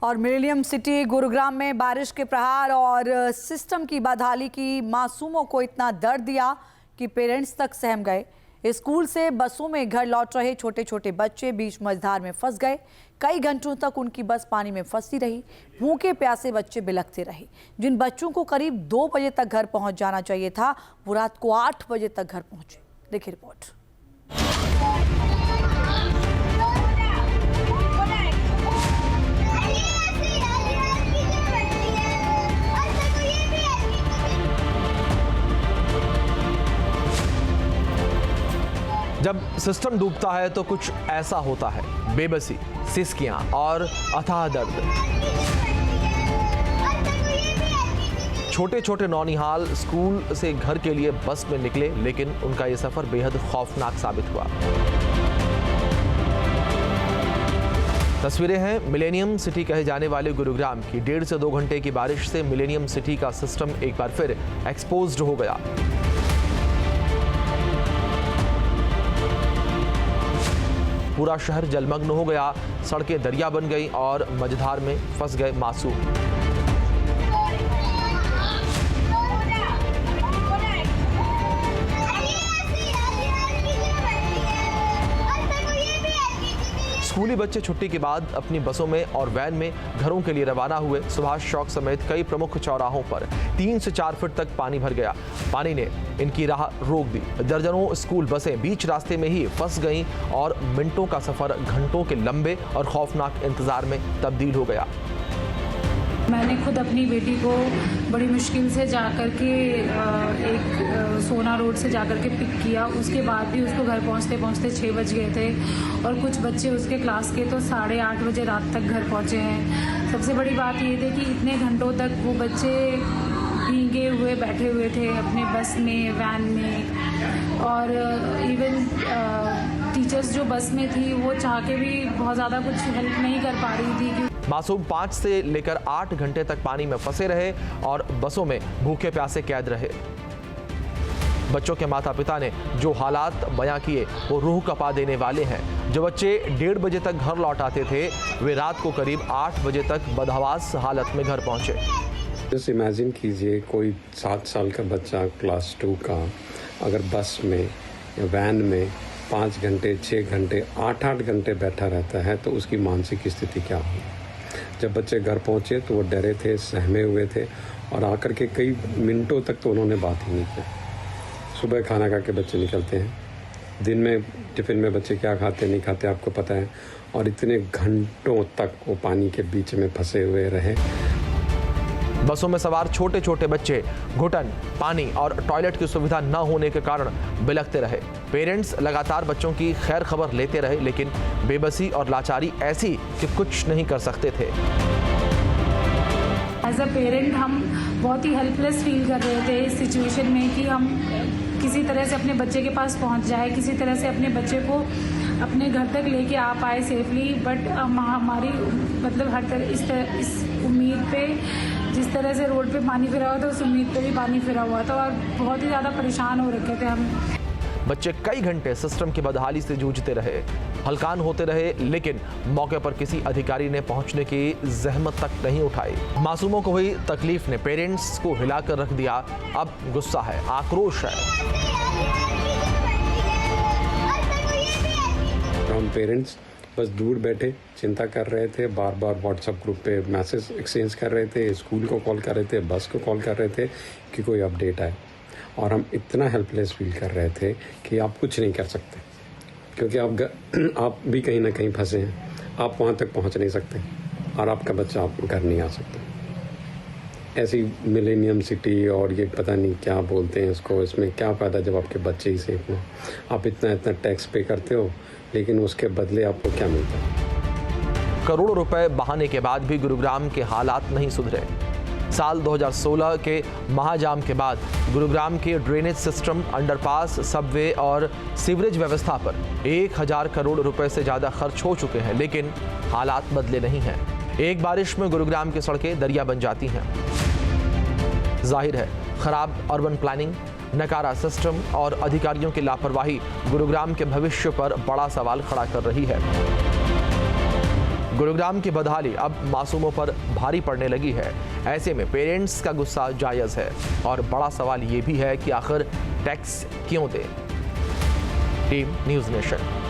और millennium city Gurugram में बारिश के प्रहार और सिस्टम की बदहाली की मासूमों को इतना दर्द दिया कि पेरेंट्स तक सहम गए। स्कूल से बसों में घर लौट रहे छोटे छोटे बच्चे बीच मझधार में फंस गए। कई घंटों तक उनकी बस पानी में फंसी रही। भूखे प्यासे बच्चे बिलखते रहे। जिन बच्चों को करीब 2 बजे तक घर पहुंच जाना चाहिए था, वो रात को 8 बजे तक घर पहुंचे। देखिए रिपोर्ट। जब सिस्टम डूबता है तो कुछ ऐसा होता है, बेबसी, सिसकियां और अथाह दर्द। छोटे छोटे नौनिहाल स्कूल से घर के लिए बस में निकले, लेकिन उनका यह सफर बेहद खौफनाक साबित हुआ। तस्वीरें हैं मिलेनियम सिटी कहे जाने वाले गुरुग्राम की। 1.5 से 2 घंटे की बारिश से मिलेनियम सिटी का सिस्टम एक बार फिर एक्सपोज्ड हो गया। पूरा शहर जलमग्न हो गया, सड़कें दरिया बन गई और मझधार में फंस गए मासूम। स्कूली बच्चे छुट्टी के बाद अपनी बसों में और वैन में घरों के लिए रवाना हुए। सुभाष चौक समेत कई प्रमुख चौराहों पर 3 से 4 फुट तक पानी भर गया। पानी ने इनकी राह रोक दी। दर्जनों स्कूल बसें बीच रास्ते में ही फंस गईं और मिनटों का सफर घंटों के लंबे और खौफनाक इंतजार में तब्दील हो गया। मैंने खुद अपनी बेटी को बड़ी मुश्किल से जाकर के एक सोना रोड से जाकर के पिक किया। उसके बाद भी उसको घर पहुंचते पहुंचते 6 बज गए थे और कुछ बच्चे उसके क्लास के तो 8:30 बजे रात तक घर पहुंचे हैं। सबसे बड़ी बात ये थी कि इतने घंटों तक वो बच्चे भीगे हुए बैठे हुए थे अपने बस में, वैन में, और इवन टीचर्स जो बस में थी वो चाह के भी बहुत ज़्यादा कुछ हेल्प नहीं कर पा रही थी। मासूम 5 से लेकर 8 घंटे तक पानी में फंसे रहे और बसों में भूखे प्यासे कैद रहे। बच्चों के माता पिता ने जो हालात बयां किए वो रूह कपा देने वाले हैं। जो बच्चे 1:30 बजे तक घर लौट आते थे, वे रात को करीब 8 बजे तक बदहवास हालत में घर पहुंचे। जस्ट इमेजिन कीजिए कोई 7 साल का बच्चा क्लास 2 का अगर बस में या वैन में 5 घंटे, 6 घंटे, 8 घंटे बैठा रहता है तो उसकी मानसिक स्थिति क्या होगी। जब बच्चे घर पहुंचे तो वो डरे थे, सहमे हुए थे और आकर के कई मिनटों तक तो उन्होंने बात ही नहीं की। सुबह खाना खा के बच्चे निकलते हैं, दिन में टिफ़िन में बच्चे क्या खाते नहीं खाते आपको पता है, और इतने घंटों तक वो पानी के बीच में फंसे हुए रहे। बसों में सवार छोटे छोटे बच्चे घुटन, पानी और टॉयलेट की सुविधा न होने के कारण बिलखते रहे। पेरेंट्स लगातार बच्चों की खैर खबर लेते रहे, लेकिन बेबसी और लाचारी ऐसी कि कुछ नहीं कर सकते थे। एज अ पेरेंट हम बहुत ही हेल्पलेस फील कर रहे थे इस सिचुएशन में कि हम किसी तरह से अपने बच्चे के पास पहुंच जाए, किसी तरह से अपने बच्चे को अपने घर तक लेके आ पाए सेफली। बट हमारी मतलब हर तरह इस उम्मीद पे, जिस तरह से रोड पे पानी फिरा हुआ था, उस उम्मीद पे भी पानी फिरा हुआ था और बहुत ही ज़्यादा परेशान हो रखे थे हम। बच्चे कई घंटे सिस्टम की बदहाली से जूझते रहे, हलकान होते रहे, लेकिन मौके पर किसी अधिकारी ने पहुंचने की जहमत तक नहीं उठाई। मासूमों को हुई तकलीफ ने पेरेंट्स को हिलाकर रख दिया। अब गुस्सा है, आक्रोश है। हम पेरेंट्स बस दूर बैठे चिंता कर रहे थे, बार बार व्हाट्सएप ग्रुप पे मैसेज एक्सचेंज कर रहे थे, स्कूल को कॉल कर रहे थे, बस को कॉल कर रहे थे कि कोई अपडेट आए। और हम इतना हेल्पलेस फील कर रहे थे कि आप कुछ नहीं कर सकते, क्योंकि आप भी कहीं ना कहीं फंसे हैं। आप वहाँ तक पहुँच नहीं सकते और आपका बच्चा आप घर नहीं आ सकता। ऐसी मिलेनियम सिटी और ये पता नहीं क्या बोलते हैं इसको, इसमें क्या फ़ायदा जब आपके बच्चे ही सेफ हों। आप इतना टैक्स पे करते हो, लेकिन उसके बदले आपको क्या मिलता है? करोड़ों रुपए बहाने के बाद भी गुरुग्राम के हालात नहीं सुधरे। साल 2016 के महाजाम के बाद गुरुग्राम के ड्रेनेज सिस्टम, अंडरपास, सबवे और सीवरेज व्यवस्था पर 1000 करोड़ रुपए से ज़्यादा खर्च हो चुके हैं, लेकिन हालात बदले नहीं हैं। एक बारिश में गुरुग्राम की सड़कें दरिया बन जाती हैं। जाहिर है, खराब अर्बन प्लानिंग, नकारा सिस्टम और अधिकारियों की लापरवाही गुरुग्राम के भविष्य पर बड़ा सवाल खड़ा कर रही है। गुरुग्राम की बदहाली अब मासूमों पर भारी पड़ने लगी है। ऐसे में पेरेंट्स का गुस्सा जायज़ है और बड़ा सवाल ये भी है कि आखिर टैक्स क्यों दें। Team news nation.